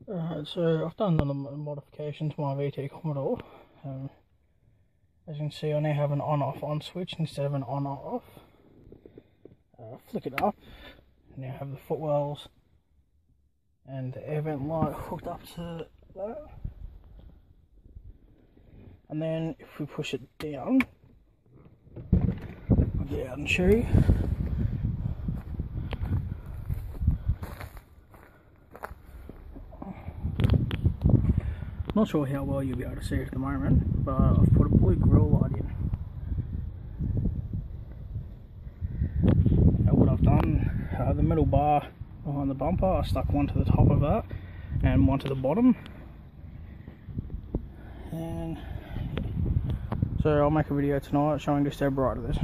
Alright, so I've done a modification to my VT Commodore. As you can see, I now have an on-off-on switch instead of an on-off. Flick it up, now have the footwells and the air vent light hooked up to that. And then if we push it down, I'll get out and show you. Not sure how well you'll be able to see it at the moment, but I've put a blue grill light in. Now what I've done, the metal bar behind the bumper, I stuck one to the top of that and one to the bottom. And so I'll make a video tonight showing just how bright it is.